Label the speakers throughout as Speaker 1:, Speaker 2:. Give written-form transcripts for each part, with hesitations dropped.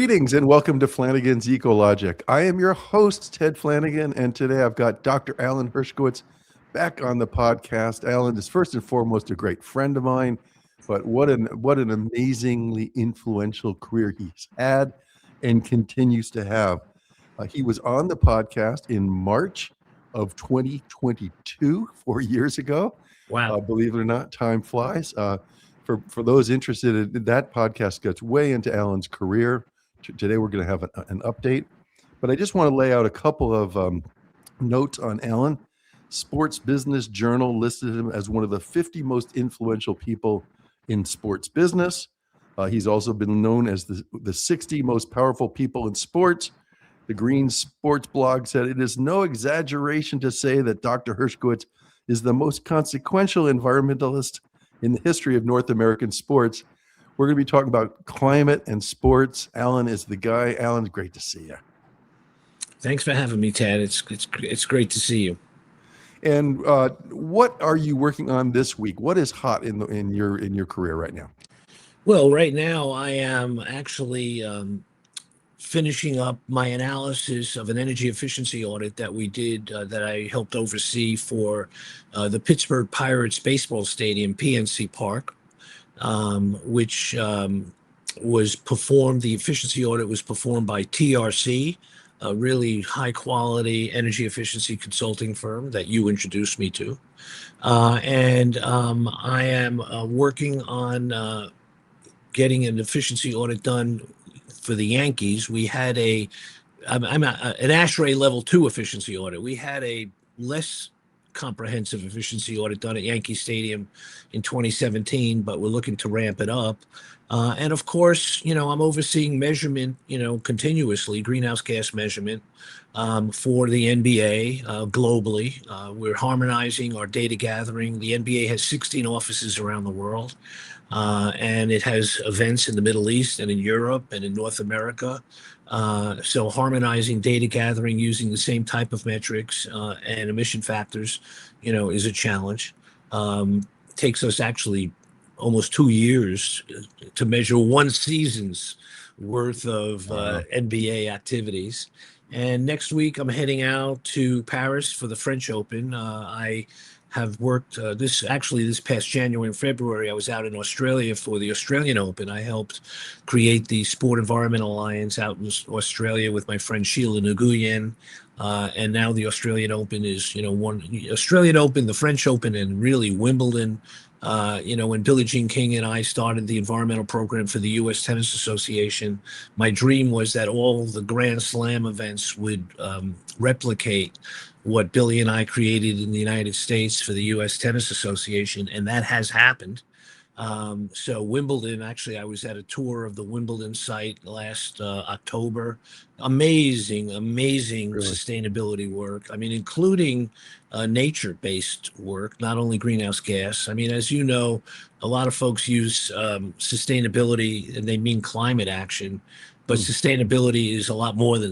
Speaker 1: Greetings and welcome to Flanigan's Ecologic. I am your host, Ted Flanigan, and today I've got Dr. Alan Hershkowitz back on the podcast. Alan is first and foremost a great friend of mine, but what an amazingly influential career he's had and continues to have. He was on the podcast in March of 2022, 4 years ago.
Speaker 2: Wow.
Speaker 1: Believe it or not, time flies. For those interested, that podcast gets way into Alan's career. Today we're going to have an update, but I just want to lay out a couple of notes on Alan. Sports Business Journal listed him as one of the 50 most influential people in sports business. He's also been known as the 60 most powerful people in sports. The Green Sports blog said it is no exaggeration to say that Dr. Hershkowitz is the most consequential environmentalist in the history of North American sports. We're going to be talking about climate and sports. Alan is the guy. Alan, great to see you.
Speaker 2: Thanks for having me, Ted. It's great to see you.
Speaker 1: And what are you working on this week? What is hot in your career right now?
Speaker 2: Well, right now I am actually finishing up my analysis of an energy efficiency audit that we did that I helped oversee for the Pittsburgh Pirates baseball stadium, PNC Park. Which was performed, the efficiency audit was performed by TRC, a really high quality energy efficiency consulting firm that you introduced me to. I am working on getting an efficiency audit done for the Yankees. We had an ASHRAE level 2 efficiency audit. We had a less comprehensive efficiency audit done at Yankee Stadium in 2017, but we're looking to ramp it up. And of course, I'm overseeing measurement, continuously, greenhouse gas measurement for the NBA globally. We're harmonizing our data gathering. The NBA has 16 offices around the world, and it has events in the Middle East and in Europe and in North America. So harmonizing data gathering using the same type of metrics and emission factors, is a challenge. Takes us actually almost 2 years to measure one season's worth of NBA activities. And next week I'm heading out to Paris for the French Open. I have worked this past January and February. I was out in Australia for the Australian Open. I helped create the Sport Environment Alliance out in Australia with my friend Sheila Nguyen. And now the Australian Open is, Australian Open, the French Open, and really Wimbledon. When Billie Jean King and I started the environmental program for the U.S. Tennis Association, my dream was that all the Grand Slam events would replicate what Billie and I created in the United States for the U.S. Tennis Association, and that has happened. So Wimbledon, actually, I was at a tour of the Wimbledon site last October. Amazing really? Sustainability work. I mean, including nature-based work, not only greenhouse gas. I mean, as you know, a lot of folks use sustainability and they mean climate action. But sustainability is a lot more than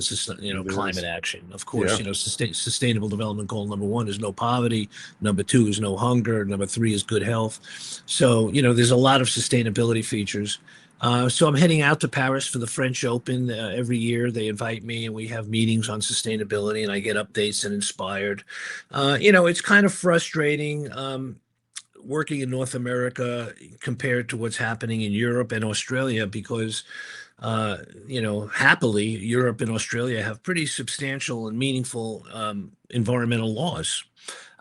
Speaker 2: climate action. Of course, sustainable development goal number 1 is no poverty. Number 2 is no hunger. Number 3 is good health. So, there's a lot of sustainability features. So I'm heading out to Paris for the French Open. Every year they invite me and we have meetings on sustainability and I get updates and inspired. It's kind of frustrating working in North America compared to what's happening in Europe and Australia because happily, Europe and Australia have pretty substantial and meaningful environmental laws.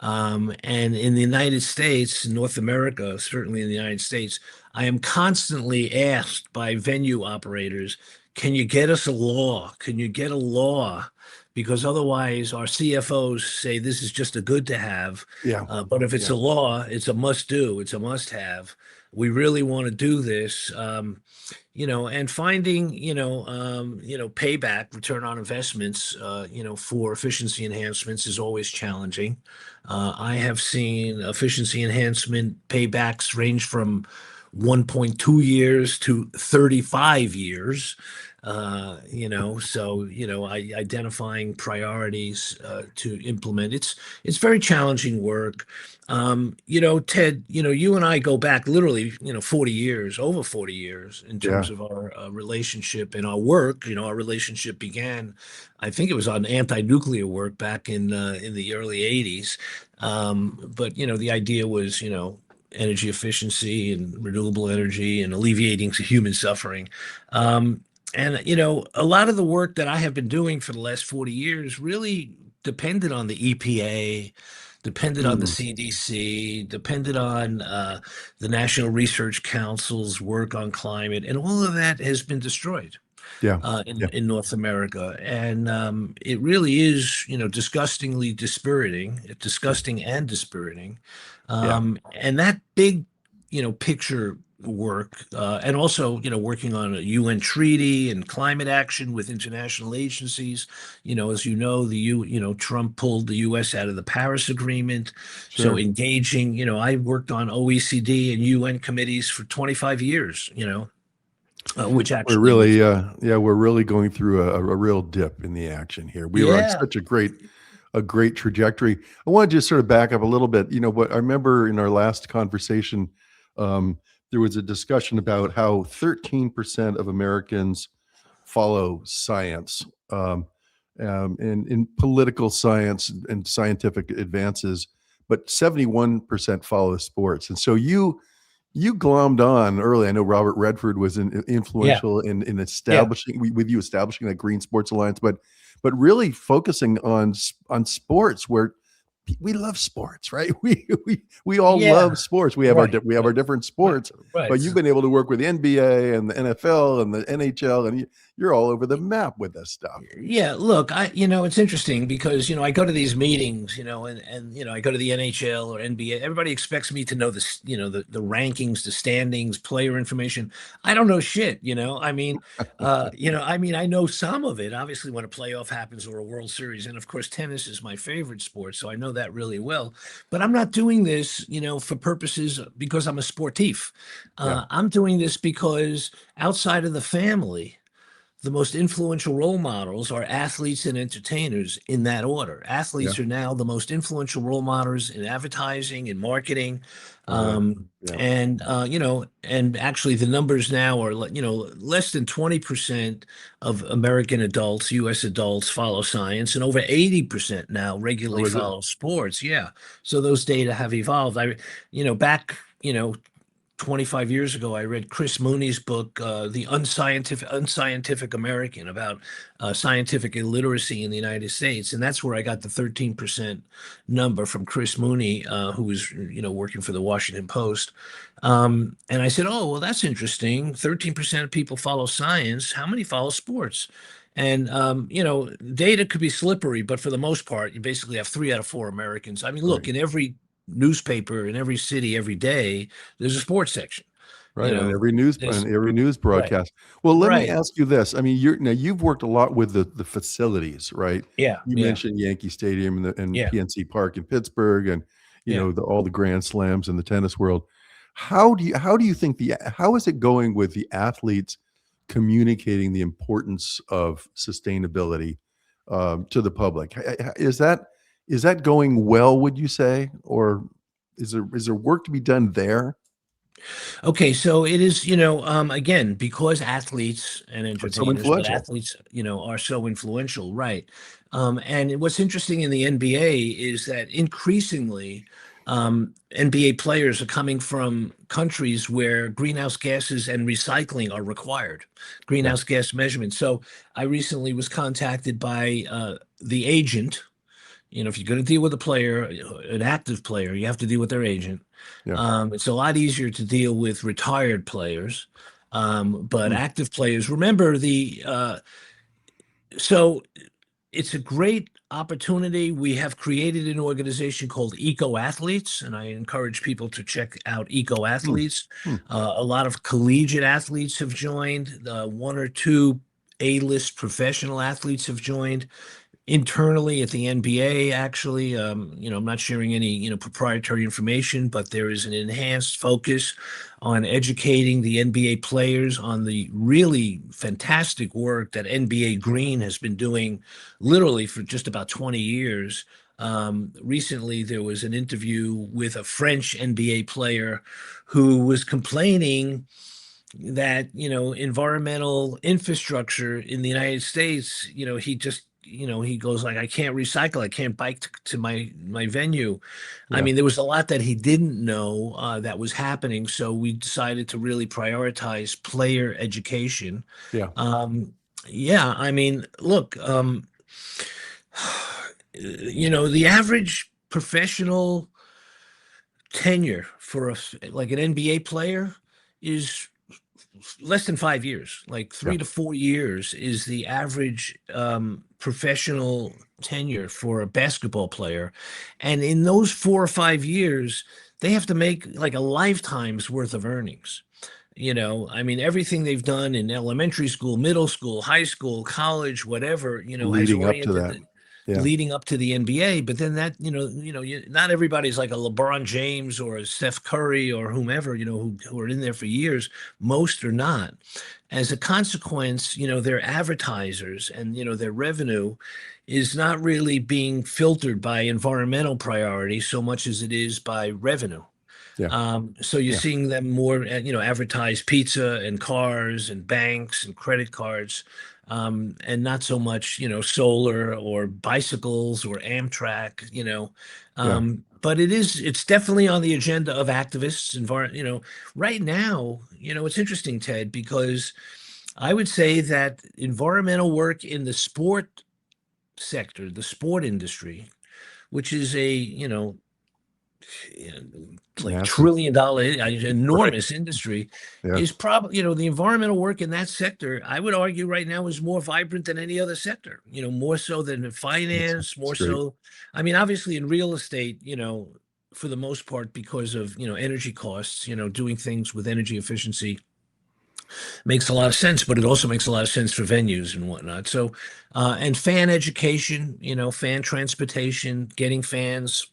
Speaker 2: And in the United States, North America, certainly in the United States, I am constantly asked by venue operators, can you get us a law? Can you get a law? Because otherwise our CFOs say this is just a good to have. Yeah. But if it's a law, it's a must do. It's a must have. We really want to do this. And finding, payback, return on investments, for efficiency enhancements is always challenging. I have seen efficiency enhancement paybacks range from 1.2 years to 35 years. Identifying priorities to implement. It's very challenging work. Ted, you and I go back literally, 40 years, over 40 years in
Speaker 1: Yeah.
Speaker 2: terms of our relationship and our work. Our relationship began, I think it was on anti-nuclear work back in the early 80s. But the idea was, energy efficiency and renewable energy and alleviating human suffering. And a lot of the work that I have been doing for the last 40 years really depended on the EPA, depended on the
Speaker 1: Mm.
Speaker 2: CDC, depended on the National Research Council's work on climate, and all of that has been destroyed
Speaker 1: Yeah. Yeah.
Speaker 2: in North America. And it really is, disgustingly dispiriting, disgusting and dispiriting.
Speaker 1: Yeah.
Speaker 2: And that big, picture work, and also, working on a UN treaty and climate action with international agencies. As Trump pulled the US out of the Paris Agreement. So
Speaker 1: Sure.
Speaker 2: engaging, I worked on OECD and UN committees for 25 years, which
Speaker 1: We're
Speaker 2: actually was.
Speaker 1: really, yeah, we're really going through a real dip in the action here. We were on
Speaker 2: Yeah,
Speaker 1: such a great trajectory. I want to just sort of back up a little bit. What I remember in our last conversation, um, there was a discussion about how 13% of Americans follow science, and in political science and scientific advances, but 71% follow sports. And so you glommed on early. I know Robert Redford was
Speaker 2: yeah,
Speaker 1: influential in
Speaker 2: yeah.
Speaker 1: establishing with you establishing that Green Sports Alliance, but really focusing on sports where we love sports, right? We all
Speaker 2: Yeah,
Speaker 1: love sports. We have our
Speaker 2: right,
Speaker 1: we have our
Speaker 2: right,
Speaker 1: different
Speaker 2: right,
Speaker 1: sports,
Speaker 2: right.
Speaker 1: but you've been able to work with the NBA and the NFL and the NHL, and you're all over the map with this stuff.
Speaker 2: Yeah, look, it's interesting because, I go to these meetings, and I go to the NHL or NBA. Everybody expects me to know the rankings, the standings, player information. I don't know shit, I know some of it, obviously, when a playoff happens or a World Series. And of course, tennis is my favorite sport, so I know that really well. But I'm not doing this, for purposes because I'm a sportif.
Speaker 1: Yeah,
Speaker 2: I'm doing this because outside of the family, the most influential role models are athletes and entertainers in that order.
Speaker 1: yeah,
Speaker 2: Athletes are now the most influential role models in advertising and marketing.
Speaker 1: got it.
Speaker 2: Um,
Speaker 1: Yeah,
Speaker 2: and actually the numbers now are, less than 20% of American adults, US adults follow science, and over 80% now regularly
Speaker 1: or is it?
Speaker 2: follow sports. Yeah. So those data have evolved. Back, 25 years ago, I read Chris Mooney's book, The Unscientific American, about scientific illiteracy in the United States. And that's where I got the 13% number from Chris Mooney, who was, working for the Washington Post. And I said, oh, well, that's interesting. 13% of people follow science. How many follow sports? And, data could be slippery, but for the most part, you basically have 3 out of 4 Americans. I mean, look,
Speaker 1: Right.
Speaker 2: in every newspaper in every city every day, there's a sports section. You
Speaker 1: Right,
Speaker 2: know,
Speaker 1: on
Speaker 2: there's
Speaker 1: every news
Speaker 2: right,
Speaker 1: broadcast. Well, let me
Speaker 2: right,
Speaker 1: ask you this. I mean, you've worked a lot with the facilities, right?
Speaker 2: yeah,
Speaker 1: You
Speaker 2: yeah,
Speaker 1: mentioned Yankee Stadium and
Speaker 2: yeah,
Speaker 1: PNC Park in Pittsburgh and,
Speaker 2: yeah.
Speaker 1: all the grand slams in the tennis world. How do you think how is it going with the athletes communicating the importance of sustainability, to the public? Is that going well, would you say? Or is there work to be done there?
Speaker 2: Okay, so it is, again, because athletes and
Speaker 1: Are so
Speaker 2: entertainers, but
Speaker 1: influential?
Speaker 2: athletes, are so influential, right? And what's interesting in the NBA is that increasingly, NBA players are coming from countries where greenhouse gases and recycling are required,
Speaker 1: Yeah.
Speaker 2: greenhouse gas measurements. So I recently was contacted by the agent. If you're going to deal with a player, an active player, you have to deal with their agent.
Speaker 1: Yeah.
Speaker 2: It's a lot easier to deal with retired players, but
Speaker 1: Mm.
Speaker 2: active players. Remember so it's a great opportunity. We have created an organization called Eco Athletes, and I encourage people to check out Eco
Speaker 1: Mm.
Speaker 2: Athletes.
Speaker 1: Hmm.
Speaker 2: A lot of collegiate athletes have joined. One or two A-list professional athletes have joined. internally at the NBA, actually. I'm not sharing any, proprietary information, but there is an enhanced focus on educating the NBA players on the really fantastic work that NBA Green has been doing literally for just about 20 years. Recently, there was an interview with a French NBA player who was complaining that environmental infrastructure in the United States, he just he goes like, I can't recycle, I can't bike to my venue. I
Speaker 1: Yeah.
Speaker 2: mean, there was a lot that he didn't know that was happening, so we decided to really prioritize player education.
Speaker 1: Yeah.
Speaker 2: um yeah, I mean, look, the average professional tenure for like an NBA player is less than 5 years. Like
Speaker 1: Yeah.
Speaker 2: 3 to 4 years is the average professional tenure for a basketball player. And in those 4 or 5 years, they have to make like a lifetime's worth of earnings. I mean, everything they've done in elementary school, middle school, high school, college, whatever, has
Speaker 1: Leading up to
Speaker 2: oriented
Speaker 1: that. Yeah.
Speaker 2: leading up to the NBA. But then that, not everybody's like a LeBron James or a Steph Curry or whomever, who are in there for years. Most are not. As a consequence, their advertisers and, their revenue is not really being filtered by environmental priority so much as it is by revenue.
Speaker 1: Yeah.
Speaker 2: So you're
Speaker 1: Yeah.
Speaker 2: seeing them more, advertise pizza and cars and banks and credit cards, and not so much, solar or bicycles or Amtrak,
Speaker 1: Yeah.
Speaker 2: But it's definitely on the agenda of activists. Right now, it's interesting, Ted, because I would say that environmental work in the sport sector, the sport industry, which is a, like
Speaker 1: Massive.
Speaker 2: trillion-dollar,
Speaker 1: Right.
Speaker 2: enormous industry,
Speaker 1: Yeah.
Speaker 2: is probably, the environmental work in that sector, I would argue right now, is more vibrant than any other sector, more so than in finance,
Speaker 1: That's
Speaker 2: more
Speaker 1: great.
Speaker 2: so. I mean, obviously in real estate, for the most part, because of, energy costs, doing things with energy efficiency makes a lot of sense, but it also makes a lot of sense for venues and whatnot. So, and fan education, fan transportation, getting fans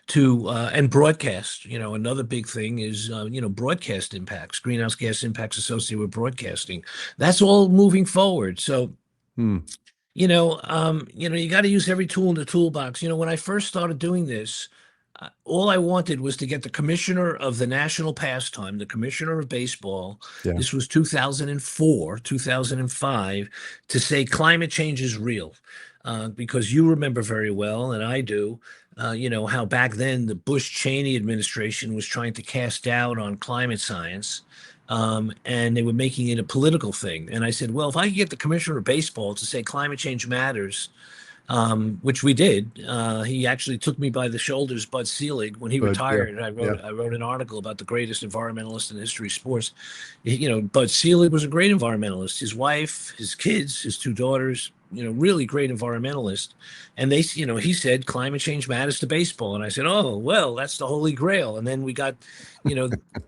Speaker 2: to and broadcast. Another big thing is broadcast impacts, greenhouse gas impacts associated with broadcasting. That's all moving forward. So
Speaker 1: Hmm.
Speaker 2: you got to use every tool in the toolbox. When I first started doing this, all I wanted was to get the commissioner of the national pastime, the commissioner of baseball.
Speaker 1: Yeah.
Speaker 2: This was 2004, 2005, to say climate change is real. Because you remember very well, and I do, how back then the Bush Cheney administration was trying to cast doubt on climate science. And they were making it a political thing. And I said, well, if I could get the commissioner of baseball to say climate change matters, which we did. He actually took me by the shoulders, Bud Selig, when he
Speaker 1: But yeah.
Speaker 2: retired. I
Speaker 1: Yeah.
Speaker 2: wrote an article about the greatest environmentalist in the history of sports. Bud Selig was a great environmentalist. His wife, his kids, his two daughters, really great environmentalist. And he said climate change matters to baseball. And I said, oh, well, that's the holy grail. And then we got,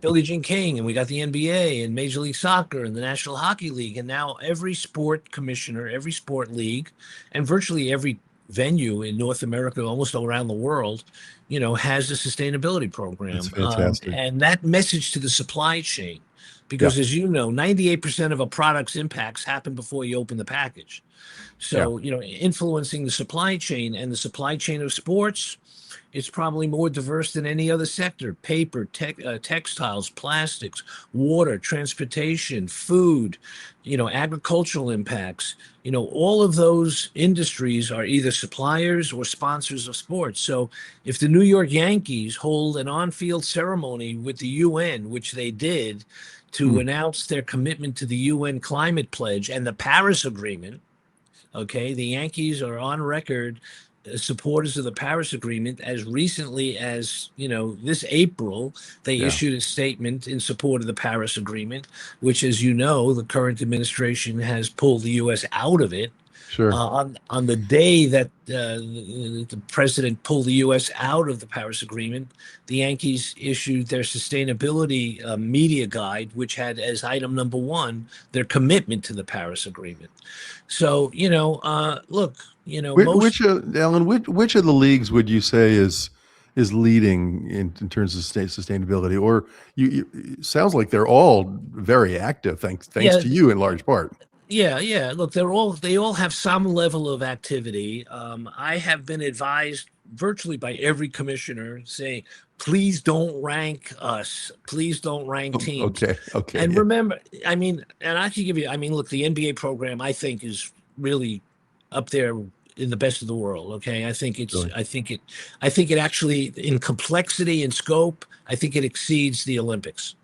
Speaker 2: Billie Jean King, and we got the NBA and Major League Soccer and the National Hockey League. And now every sport commissioner, every sport league, and virtually every venue in North America, almost around the world, has a sustainability program.
Speaker 1: That's fantastic.
Speaker 2: And that message to the supply chain,
Speaker 1: Yeah.
Speaker 2: because as you know, 98% of a product's impacts happen before you open the package. So, influencing the supply chain, and the supply chain of sports, it's probably more diverse than any other sector: paper, textiles, plastics, water, transportation, food, agricultural impacts. All of those industries are either suppliers or sponsors of sports. So if the New York Yankees hold an on-field ceremony with the UN, which they did, to
Speaker 1: Hmm.
Speaker 2: announce their commitment to the UN climate pledge and the Paris Agreement, okay, the Yankees are on record supporters of the Paris Agreement. As recently as this April, they
Speaker 1: Yeah.
Speaker 2: issued a statement in support of the Paris Agreement, which, as you know, the current administration has pulled the U.S. out of it.
Speaker 1: Sure.
Speaker 2: On the day that the president pulled the U.S. out of the Paris Agreement, the Yankees issued their sustainability media guide, which had as item number one their commitment to the Paris Agreement. So, look, Most.
Speaker 1: Alan, which of the leagues would you say is leading in terms of sustainability? Or it sounds like they're all very active, thanks
Speaker 2: Yeah,
Speaker 1: to you in large part.
Speaker 2: yeah. Look, they all have some level of activity. I have been advised virtually by every commissioner saying, please don't rank us. Please don't rank
Speaker 1: Oh,
Speaker 2: teams.
Speaker 1: okay, okay,
Speaker 2: And
Speaker 1: yeah,
Speaker 2: remember, I mean, and I can give you, I mean, look, the NBA program I think is really up there in the best of the world. Okay.
Speaker 1: really.
Speaker 2: I think it actually in complexity and scope, I think it exceeds the Olympics.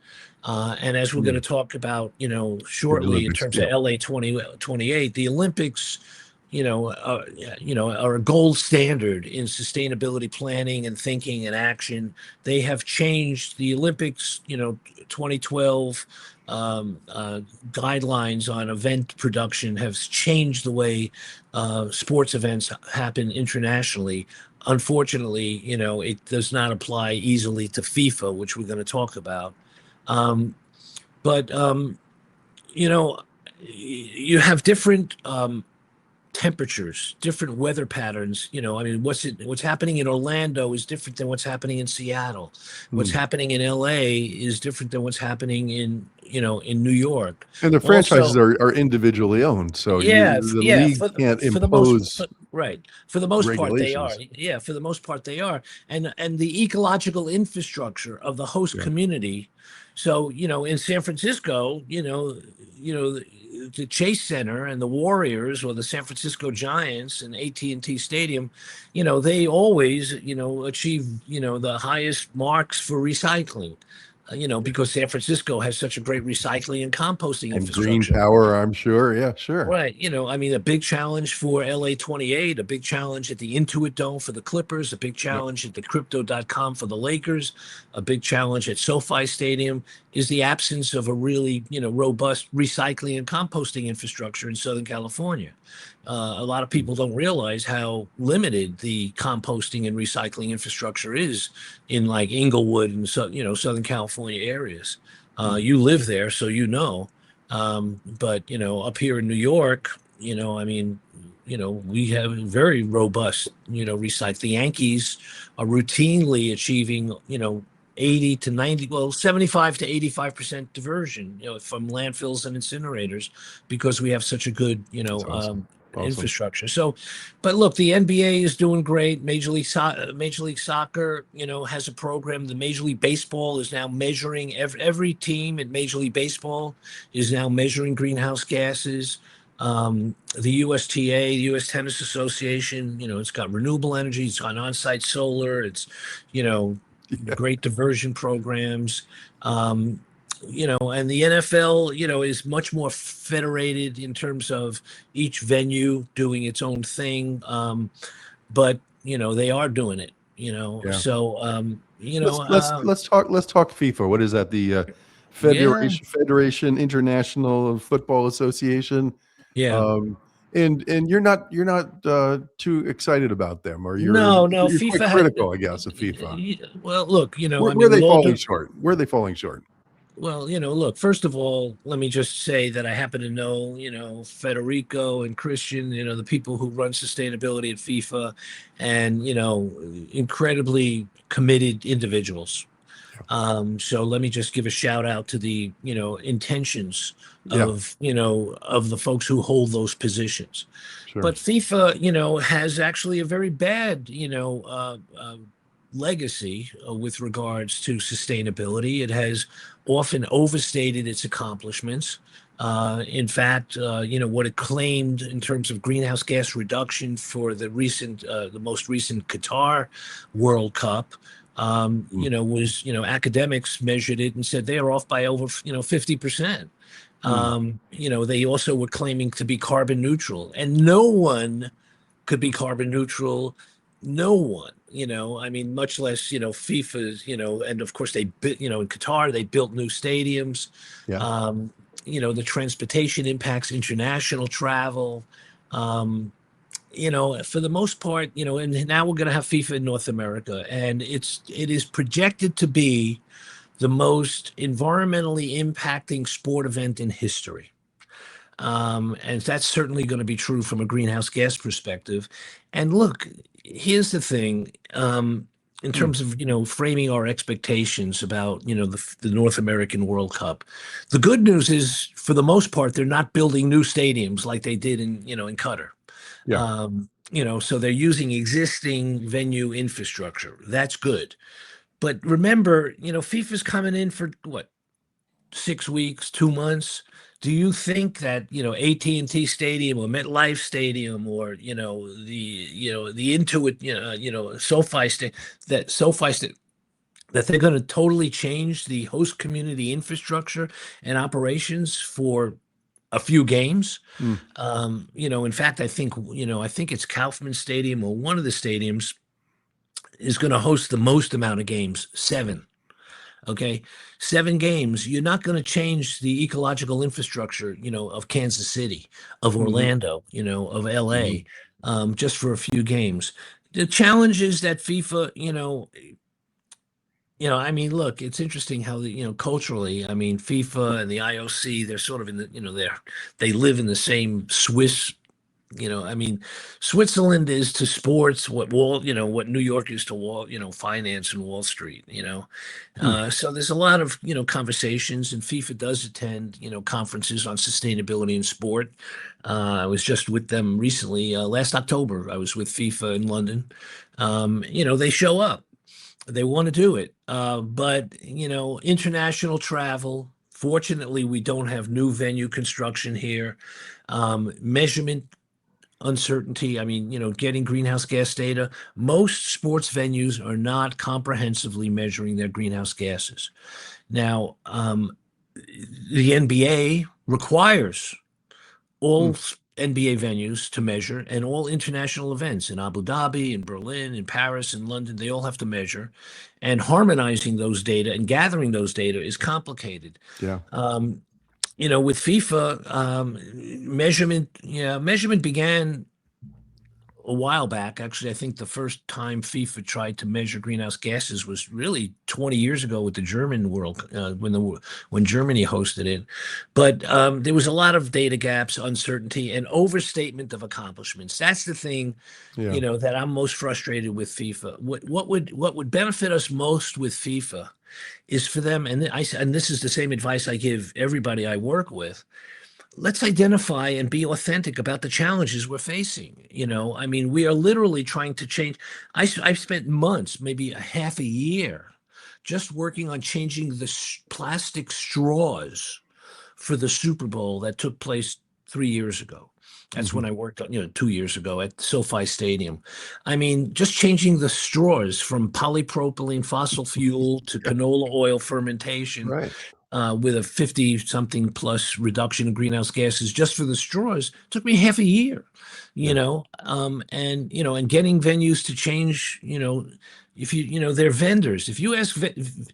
Speaker 2: And as we're going to
Speaker 1: Hmm.
Speaker 2: talk about,
Speaker 1: In the
Speaker 2: shortly in
Speaker 1: Olympics,
Speaker 2: terms of
Speaker 1: yeah,
Speaker 2: LA 2028, the Olympics, are a gold standard in sustainability planning and thinking and action. They have changed the Olympics, 2012 guidelines on event production have changed the way sports events happen internationally. Unfortunately, it does not apply easily to FIFA, which we're going to talk about. Um, but you know, you have different temperatures, different weather patterns. I mean, what's happening in Orlando is different than what's happening in Seattle. What's
Speaker 1: hmm.
Speaker 2: happening in LA is different than what's happening in New York.
Speaker 1: And the franchises
Speaker 2: Also,
Speaker 1: are individually owned, so the
Speaker 2: yeah,
Speaker 1: league can't
Speaker 2: for the most
Speaker 1: impose
Speaker 2: right, for the most part they are.
Speaker 1: regulations.
Speaker 2: Yeah, for the most part they are, and the ecological infrastructure of the host
Speaker 1: Yeah,
Speaker 2: community. So in San Francisco, the Chase Center and the Warriors or the San Francisco Giants and AT&T Stadium, they always achieve the highest marks for recycling. Because San Francisco has such a great recycling and composting
Speaker 1: and green
Speaker 2: infrastructure.
Speaker 1: power, I'm sure. Yeah, sure.
Speaker 2: Right. I mean, a big challenge for LA 28, a big challenge at the Intuit Dome for the Clippers, a big
Speaker 1: Yeah.
Speaker 2: challenge at the Crypto.com for the Lakers, a big challenge at SoFi Stadium is the absence of a really, robust recycling and composting infrastructure in Southern California. A lot of people don't realize how limited the composting and recycling infrastructure is in like Inglewood and Southern California areas.
Speaker 1: Mm.
Speaker 2: You live there, so but up here in New York, I mean, we have very robust, recycle. The Yankees are routinely achieving, 80 to 90, well, 75 to 85% diversion, from landfills and incinerators because we have such a good,
Speaker 1: That's awesome. Awesome.
Speaker 2: infrastructure. So, but look, the NBA is doing great. Major League Soccer, has a program. The Major League Baseball is now measuring every team in Major League Baseball is now measuring greenhouse gases. The USTA, the U.S. Tennis Association, it's got renewable energy, it's got on-site solar, it's, you know,
Speaker 1: Yeah.
Speaker 2: great diversion programs. And the NFL, is much more federated in terms of each venue doing its own thing. But they are doing it.
Speaker 1: Yeah.
Speaker 2: So
Speaker 1: Let's talk FIFA. What is that? The
Speaker 2: yeah,
Speaker 1: Federation International of Football Association.
Speaker 2: yeah.
Speaker 1: Um, and you're not too excited about them, or you're
Speaker 2: No,
Speaker 1: you're quite
Speaker 2: FIFA
Speaker 1: critical, I guess, of FIFA.
Speaker 2: well, look, I
Speaker 1: Where are
Speaker 2: mean,
Speaker 1: they
Speaker 2: with all
Speaker 1: falling
Speaker 2: due,
Speaker 1: short? Where are they falling short?
Speaker 2: well, look, first of all, let me just say that I happen to know, Federico and Christian, the people who run sustainability at FIFA and, incredibly committed individuals. So let me just give a shout out to the, intentions
Speaker 1: Yeah,
Speaker 2: of the folks who hold those positions.
Speaker 1: sure.
Speaker 2: But FIFA, has actually a very bad, legacy with regards to sustainability. It has often overstated its accomplishments. In fact, what it claimed in terms of greenhouse gas reduction for the most recent Qatar World Cup,
Speaker 1: Mm,
Speaker 2: was, academics measured it and said they are off by over, 50%.
Speaker 1: mm,
Speaker 2: They also were claiming to be carbon neutral, and no one could be carbon neutral. No one, I mean, much less, FIFA's, and of course they built, in Qatar, they built new stadiums.
Speaker 1: yeah,
Speaker 2: Um, the transportation impacts international travel. Um, for the most part, and now we're going to have FIFA in North America, and it is projected to be the most environmentally impacting sport event in history. And that's certainly going to be true from a greenhouse gas perspective. And look, here's the thing. In
Speaker 1: Hmm.
Speaker 2: terms of framing our expectations about the North American World Cup, the good news is for the most part they're not building new stadiums like they did in Qatar.
Speaker 1: Yeah.
Speaker 2: So they're using existing venue infrastructure. That's good. But remember, FIFA's coming in for what, 6 weeks, 2 months. Do you think that AT&T Stadium or MetLife Stadium or the Intuit SoFi that they're going to totally change the host community infrastructure and operations for a few games?
Speaker 1: Hmm.
Speaker 2: In fact, I think it's Kaufman Stadium or one of the stadiums is going to host the most amount of games, 7. Okay, 7 games. You're not going to change the ecological infrastructure, of Kansas City, of
Speaker 1: Mhm.
Speaker 2: Orlando, of
Speaker 1: Mhm.
Speaker 2: LA, just for a few games. The challenge is that FIFA, I mean, look, it's interesting how culturally, I mean, FIFA and the IOC, they're sort of in the, they live in the same Swiss. I mean, Switzerland is to sports what New York is to finance and Wall Street.
Speaker 1: Hmm.
Speaker 2: So there's a lot of conversations, and FIFA does attend conferences on sustainability in sport. I was just with them recently, last October. I was with FIFA in London. They show up, they want to do it, but international travel. Fortunately, we don't have new venue construction here. Measurement uncertainty. I mean, getting greenhouse gas data. Most sports venues are not comprehensively measuring their greenhouse gases. Now, the NBA requires
Speaker 1: Hmm.
Speaker 2: all NBA venues to measure, and all international events in Abu Dhabi, in Berlin, in Paris, in London, they all have to measure. And harmonizing those data and gathering those data is complicated.
Speaker 1: Yeah.
Speaker 2: Um, with FIFA, measurement began a while back. Actually, I think the first time FIFA tried to measure greenhouse gases was really 20 years ago with the German World when Germany hosted it. But there was a lot of data gaps, uncertainty, and overstatement of accomplishments. That's the thing,
Speaker 1: Yeah.
Speaker 2: that I'm most frustrated with FIFA. What would benefit us most with FIFA is for them, and this is the same advice I give everybody I work with. Let's identify and be authentic about the challenges we're facing. I mean, we are literally trying to change. I've spent months, maybe a half a year, just working on changing the plastic straws for the Super Bowl that took place 3 years ago. That's
Speaker 1: Mhm.
Speaker 2: when I worked on, 2 years ago at SoFi Stadium. I mean, just changing the straws from polypropylene fossil fuel to
Speaker 1: Yeah.
Speaker 2: canola oil fermentation,
Speaker 1: Right.
Speaker 2: with a 50 something plus reduction in greenhouse gases just for the straws took me half a year.
Speaker 1: Yeah.
Speaker 2: And getting venues to change, if they're vendors. If you ask,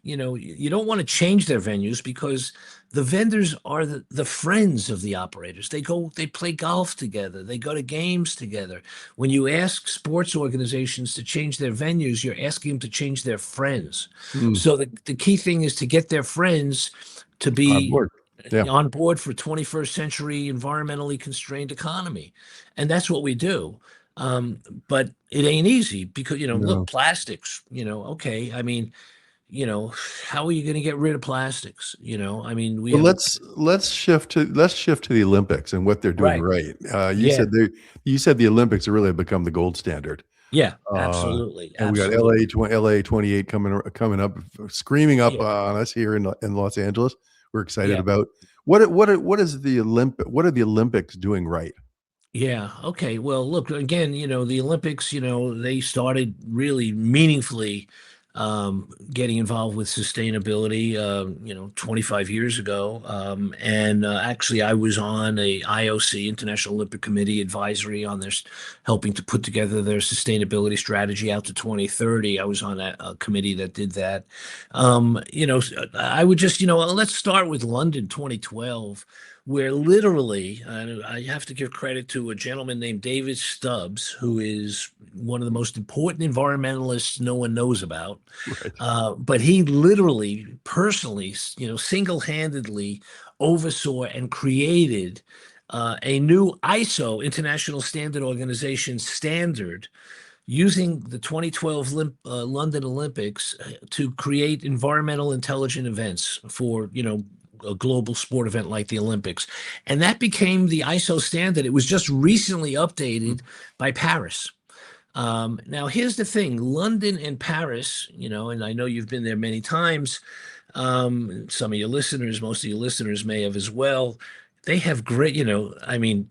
Speaker 2: you don't want to change their venues because the vendors are the friends of the operators. They play golf together, they go to games together. When you ask sports organizations to change their venues, you're asking them to change their friends.
Speaker 1: Mm.
Speaker 2: So the key thing is to get their friends to
Speaker 1: On
Speaker 2: be
Speaker 1: board. Yeah.
Speaker 2: on board for 21st century environmentally constrained economy. And that's what we do. But it ain't easy because, look,
Speaker 1: No.
Speaker 2: plastics, okay. I mean, how are you going to get rid of plastics? I mean, we
Speaker 1: Well,
Speaker 2: have a,
Speaker 1: let's shift to the Olympics and what they're doing
Speaker 2: right.
Speaker 1: right.
Speaker 2: Yeah.
Speaker 1: You said the Olympics have really become the gold standard.
Speaker 2: Yeah.
Speaker 1: Uh,
Speaker 2: Absolutely.
Speaker 1: and we got LA
Speaker 2: Absolutely.
Speaker 1: 28 coming up, screaming up
Speaker 2: Yeah.
Speaker 1: on us here in Los Angeles. We're excited
Speaker 2: Yeah.
Speaker 1: about what are the Olympics doing right?
Speaker 2: Yeah. Okay. Well, look, again, the Olympics, they started really meaningfully getting involved with sustainability, 25 years ago. And actually, I was on a IOC, International Olympic Committee advisory on this, helping to put together their sustainability strategy out to 2030. I was on a committee that did that. I would just, let's start with London 2012, where literally, I have to give credit to a gentleman named David Stubbs, who is one of the most important environmentalists no one knows about.
Speaker 1: Right.
Speaker 2: But he literally, personally, single-handedly oversaw and created a new ISO, International Standard Organization standard, using the 2012 London Olympics to create environmental intelligent events for, a global sport event like the Olympics. And that became the ISO standard. It was just recently updated by Paris. Now, here's the thing: London and Paris, and I know you've been there many times. Some of your listeners, most of your listeners may have as well. They have great, I mean,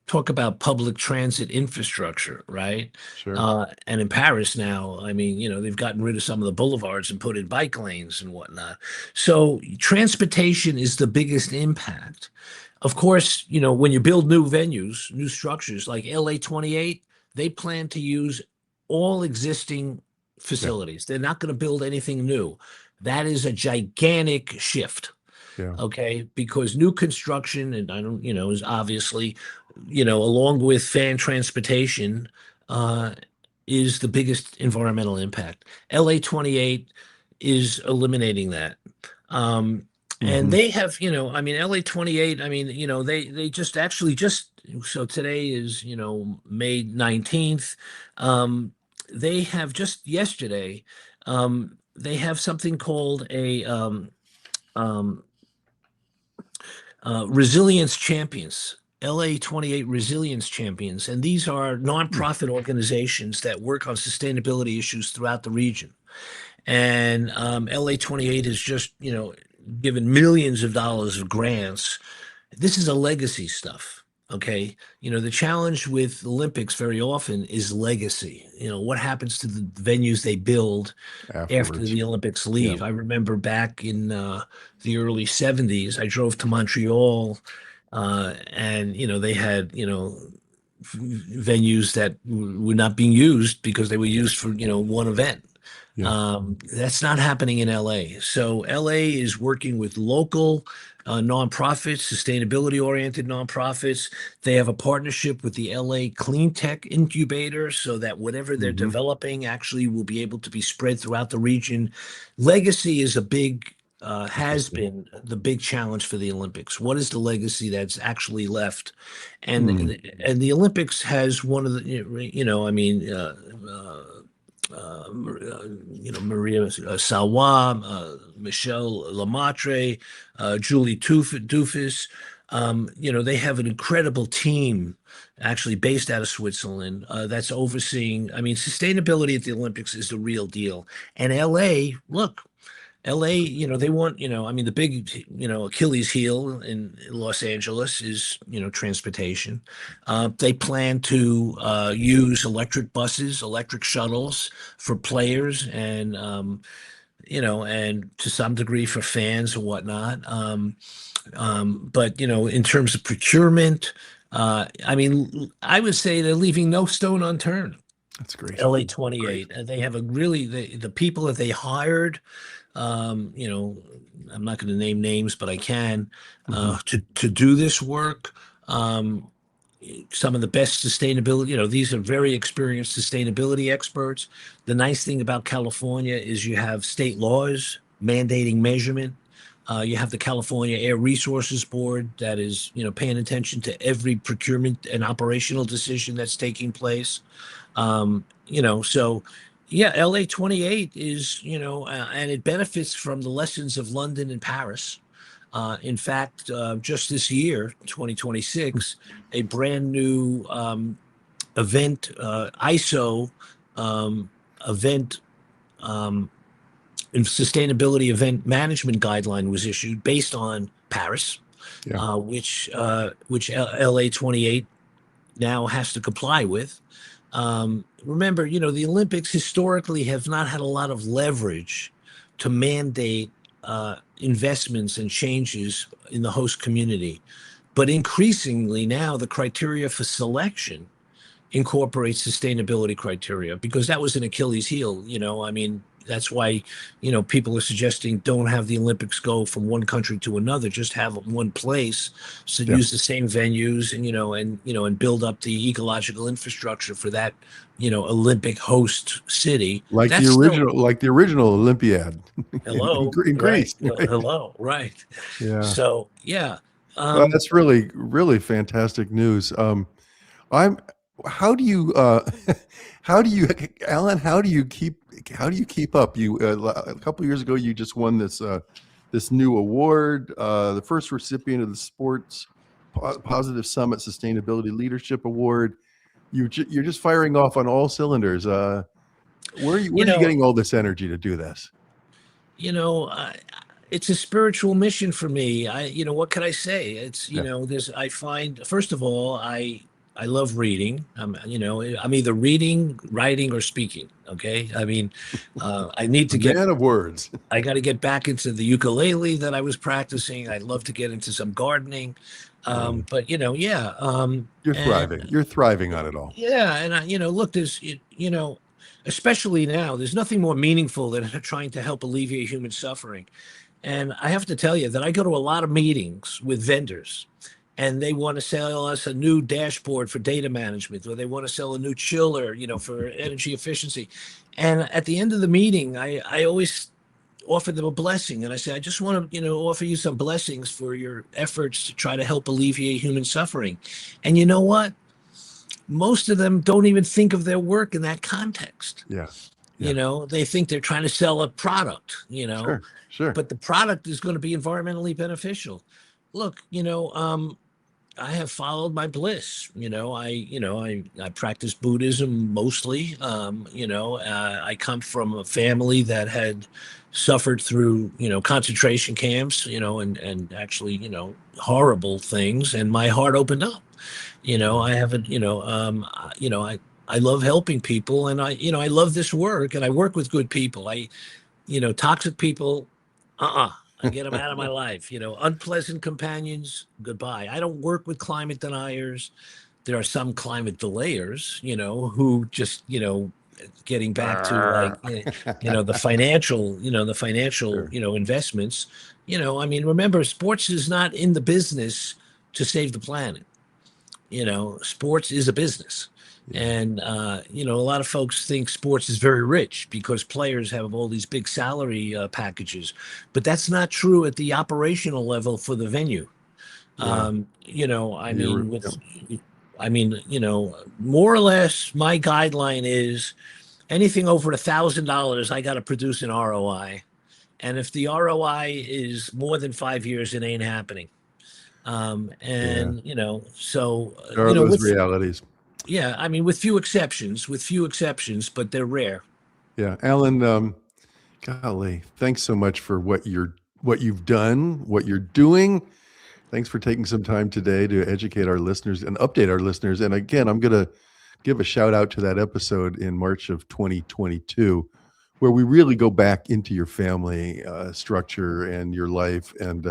Speaker 2: talk about public transit infrastructure, right?
Speaker 1: Sure.
Speaker 2: And in Paris now, I mean, they've gotten rid of some of the boulevards and put in bike lanes and whatnot. So transportation is the biggest impact. Of course, when you build new venues, new structures like LA 28, they plan to use all existing
Speaker 1: Yeah.
Speaker 2: facilities. They're not going to build anything new. That is a gigantic shift.
Speaker 1: Yeah.
Speaker 2: Okay, because new construction, and I don't, is obviously, along with fan transportation, uh, is the biggest environmental impact. LA 28 is eliminating that. And
Speaker 1: Hmm.
Speaker 2: they have, I mean, LA 28, I mean, they just actually so today is, May 19th. They have just yesterday, they have something called a um, Resilience Champions, LA 28 Resilience Champions. And these are nonprofit organizations that work on sustainability issues throughout the region. And LA 28 has just, given millions of dollars of grants. This is a legacy stuff. Okay. The challenge with Olympics very often is legacy. What happens to the venues they build after
Speaker 1: Afterwards.
Speaker 2: the Olympics
Speaker 1: Yeah.
Speaker 2: leave? I remember back in the early 70s, I drove to Montreal, and, they had, venues that were not being used because they were used for, one event.
Speaker 1: Yeah.
Speaker 2: That's not happening in LA. So LA is working with local nonprofits, sustainability-oriented nonprofits. They have a partnership with the LA Clean Tech Incubator so that whatever they're
Speaker 1: Hmm.
Speaker 2: developing actually will be able to be spread throughout the region. Legacy is has
Speaker 1: Interesting.
Speaker 2: been the big challenge for the Olympics. What is the legacy that's actually left? And
Speaker 1: Hmm.
Speaker 2: and the Olympics has one of the, I mean, Maria Salwa, Michelle Lemaitre, Julie Doofus. They have an incredible team actually based out of Switzerland that's overseeing. I mean, sustainability at the Olympics is the real deal. And LA, look, LA, they want, I mean, the big, Achilles heel in Los Angeles is, transportation. They plan to use electric buses, electric shuttles for players and to some degree for fans and whatnot. But, in terms of procurement, I mean, I would say they're leaving no stone unturned.
Speaker 1: That's great.
Speaker 2: LA
Speaker 1: Great.
Speaker 2: 28, and they have a really, the people that they hired, um, you know, I'm not going to name names, but I can,
Speaker 1: Hmm.
Speaker 2: to do this work. Um, some of the best sustainability, these are very experienced sustainability experts. The nice thing about California is you have state laws mandating measurement. You have the California Air Resources Board that is, paying attention to every procurement and operational decision that's taking place. So yeah, LA 28 is, and it benefits from the lessons of London and Paris. In fact, just this year, 2026, a brand new event, ISO event um, and sustainability event management guideline was issued based on Paris,
Speaker 1: Yeah.
Speaker 2: which LA 28 now has to comply with. Remember, the Olympics historically have not had a lot of leverage to mandate investments and changes in the host community. But increasingly now, the criteria for selection incorporates sustainability criteria because that was an Achilles heel. I mean, that's why, people are suggesting don't have the Olympics go from one country to another, just have it in one place. So
Speaker 1: Yeah.
Speaker 2: use the same venues and build up the ecological infrastructure for that, Olympic host city.
Speaker 1: Like the
Speaker 2: That's still,
Speaker 1: original, like the original Olympiad in,
Speaker 2: hello,
Speaker 1: in
Speaker 2: right.
Speaker 1: Greece. Right?
Speaker 2: Hello, right.
Speaker 1: Yeah.
Speaker 2: So, yeah.
Speaker 1: Well,
Speaker 2: Um,
Speaker 1: that's really, really fantastic news. I'm how do you how do you Alan, how do you keep up? You a couple of years ago you just won this new award, the first recipient of the Sports Positive Summit Sustainability Leadership Award. You're just firing off on all cylinders.
Speaker 2: you
Speaker 1: Where are you
Speaker 2: know,
Speaker 1: getting all this energy to do this?
Speaker 2: you know, it's a spiritual mission for me. What can I say?
Speaker 1: Yeah.
Speaker 2: I find, first of all, I love reading. I'm either reading, writing, or speaking. Okay. I need
Speaker 1: A
Speaker 2: to get,
Speaker 1: man of words.
Speaker 2: I got to get back into the ukulele that I was practicing. I'd love to get into some gardening.
Speaker 1: Um,
Speaker 2: But yeah.
Speaker 1: you're
Speaker 2: And
Speaker 1: thriving. You're thriving on it all.
Speaker 2: yeah. And look, especially now, there's nothing more meaningful than trying to help alleviate human suffering. And I have to tell you that I go to a lot of meetings with vendors, and they want to sell us a new dashboard for data management, or they want to sell a new chiller, for energy efficiency. And at the end of the meeting, I always offer them a blessing. And I say, I just want to, offer you some blessings for your efforts to try to help alleviate human suffering. And you know what? Most of them don't even think of their work in that context.
Speaker 1: Yeah. Yeah.
Speaker 2: They think they're trying to sell a product,
Speaker 1: Sure. Sure.
Speaker 2: but the product is going to be environmentally beneficial. Look, I have followed my bliss. I practice Buddhism mostly. I come from a family that had suffered through, concentration camps, and actually, horrible things. And my heart opened up. I haven't, I love helping people, and I love this work, and I work with good people. Toxic people, I get them out of my life. Unpleasant companions, goodbye. I don't work with climate deniers. There are some climate delayers, who just, getting back to like, the financial,
Speaker 1: Sure.
Speaker 2: investments. Remember, sports is not in the business to save the planet. Sports is a business.
Speaker 1: Yeah.
Speaker 2: And a lot of folks think sports is very rich because players have all these big salary packages, but that's not true at the operational level for the venue.
Speaker 1: Yeah. You're, yeah.
Speaker 2: More or less, my guideline is anything over $1,000, I got to produce an ROI. And if the ROI is more than 5 years, it ain't happening.
Speaker 1: Yeah. There are those
Speaker 2: With
Speaker 1: realities.
Speaker 2: yeah, with few exceptions, but they're rare.
Speaker 1: Yeah. Alan, golly, thanks so much for what you've done, what you're doing. Thanks for taking some time today to educate our listeners and update our listeners. And again, I'm going to give a shout out to that episode in March of 2022, where we really go back into your family structure and your life, and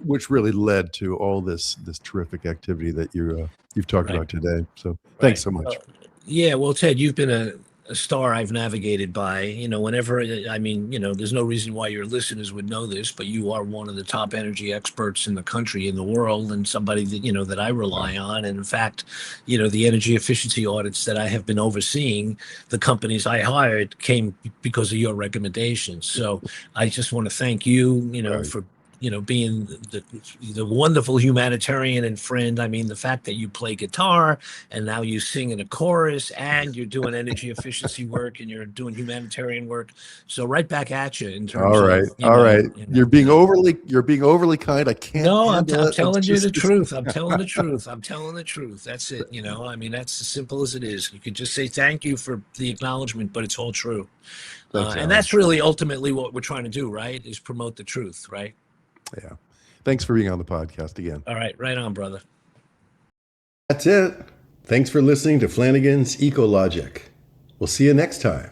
Speaker 1: which really led to all this terrific activity that you've talked
Speaker 2: Right,
Speaker 1: about today. So thanks
Speaker 2: right.
Speaker 1: so much.
Speaker 2: Yeah, well, Ted, you've been a star I've navigated by. Whenever, there's no reason why your listeners would know this, but you are one of the top energy experts in the country, in the world, and somebody that, that I rely on. And in fact, the energy efficiency audits that I have been overseeing, the companies I hired came because of your recommendations. So I just want to thank you,
Speaker 1: Right.
Speaker 2: for being the wonderful humanitarian and friend. The fact that you play guitar and now you sing in a chorus and you're doing energy efficiency work and you're doing humanitarian work. So right back at you in
Speaker 1: All
Speaker 2: terms
Speaker 1: right.
Speaker 2: of,
Speaker 1: All right. You're being
Speaker 2: yeah.
Speaker 1: overly kind. I can't
Speaker 2: No,
Speaker 1: handle
Speaker 2: I'm
Speaker 1: it.
Speaker 2: telling you the truth. I'm telling the truth. I'm telling the truth. That's it. That's as simple as it is. You could just say thank you for the acknowledgement, but it's all true.
Speaker 1: Thanks,
Speaker 2: And
Speaker 1: Alan.
Speaker 2: that's really ultimately what we're trying to do, right? Is promote the truth, right?
Speaker 1: Yeah. Thanks for being on the podcast again.
Speaker 2: All right. Right on, brother.
Speaker 1: That's it. Thanks for listening to Flanigan's EcoLogic. We'll see you next time.